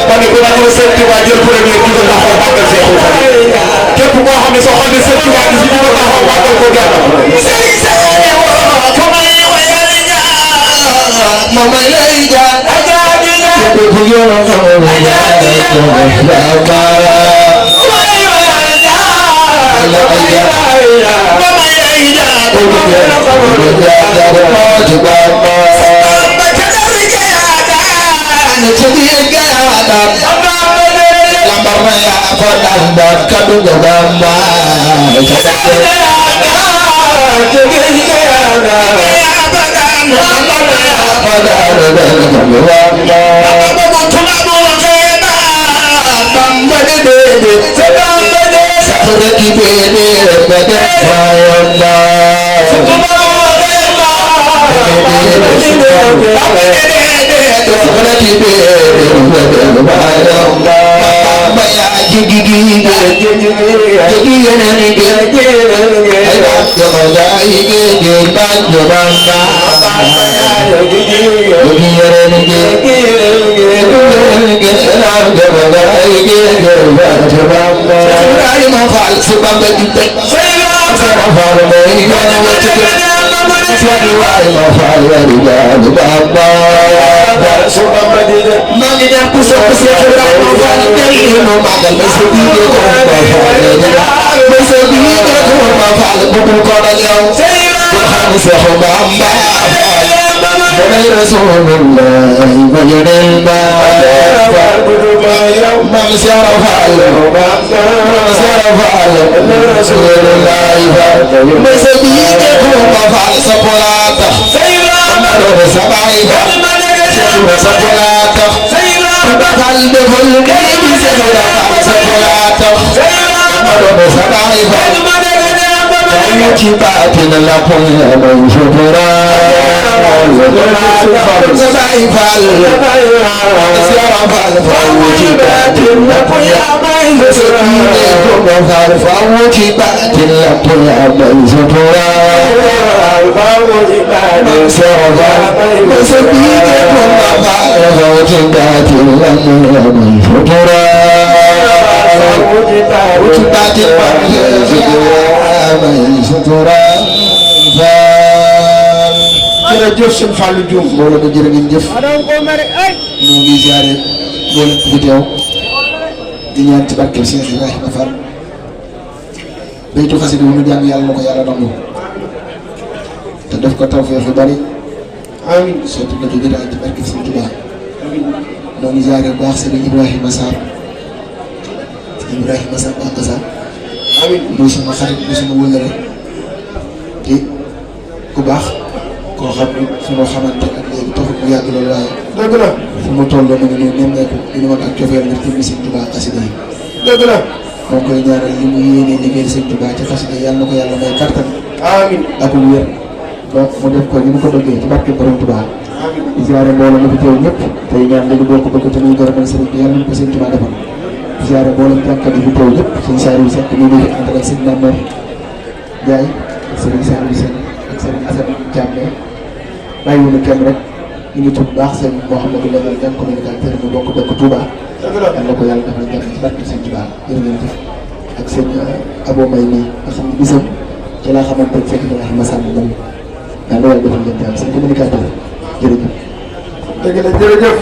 ma ne ko nag Sëñ Tuubaa jël premier bi nga taxaw màggal Seexul Xadiim képp koo xam ne soo xam ne Sëñ Tuubaa bi si ñu ko taxaw màggal ko gàttal mama lay jaan ko yo no jërëjëf sëñ Fallou Diouf mbooloo ko jërë ngeen jëf ñoo ngi ziare mbooloo ko fi teew di ñaan ci barkeb Cheikh Ibrahima Fall baytu xasida bu ñu jàng yàlla na ko yàlla nangu te def ko tawfeex yu bari amiin sotti na ko jëlaat ci barkeb Sëñ Tuubaa ñoo ngi ziare bu baax sëñ Ibrahima Sarr Bamba Sarr amiin muy sama xarit muy sama wëllëre te ku baax koo xam ne sunu xamante ak léegi taxul mu yàgg loolu waaye dëgg la fu mu toll mu ngi nii nemmeeku li ñu mën ak cofeel ngir jëmmi Sëñ Tuubaa xasida yi dëgg la moo koy ñaanal li mu yéenee liggéey Sëñ Tuubaa ci xasida yi yàlla na ko yàlla may kattan amiin ak lu wér donc mu def ko ni mu ko bëggee ci barke Borom Tuubaa amiin di ziare mbooloo ma fi teew ñëpp tey ñaan li ñu bokk bëgg te muy gërëmal sëriñ bi yàlla nañu ko Sëñ Tuubaa defal di ziare mbooloo jànkat yi fi teew ñëpp sëñ Saliou Seck ñu ngi ànd ak sëñ Mamour Ndiaye sëriñ Saliou Seck ak sëriñ Assane Diamé bàyyi wu ñu kenn rek ñu ngi tudd baax sëñ Mouhamadou Lamine Diagne communicateur mu bokk dëkk Touba yal na ko yàlla defal jàmm ci barke Sëñ Tuubaa jërë ngeen jëf ak sëñ Abo May nii nga xam ne bisam ci laa xamante ne fekk na ma sàmm moom yal na yàlla defal leen jàmm seen communicateur jërëjëf. dëgg la jërëjëf.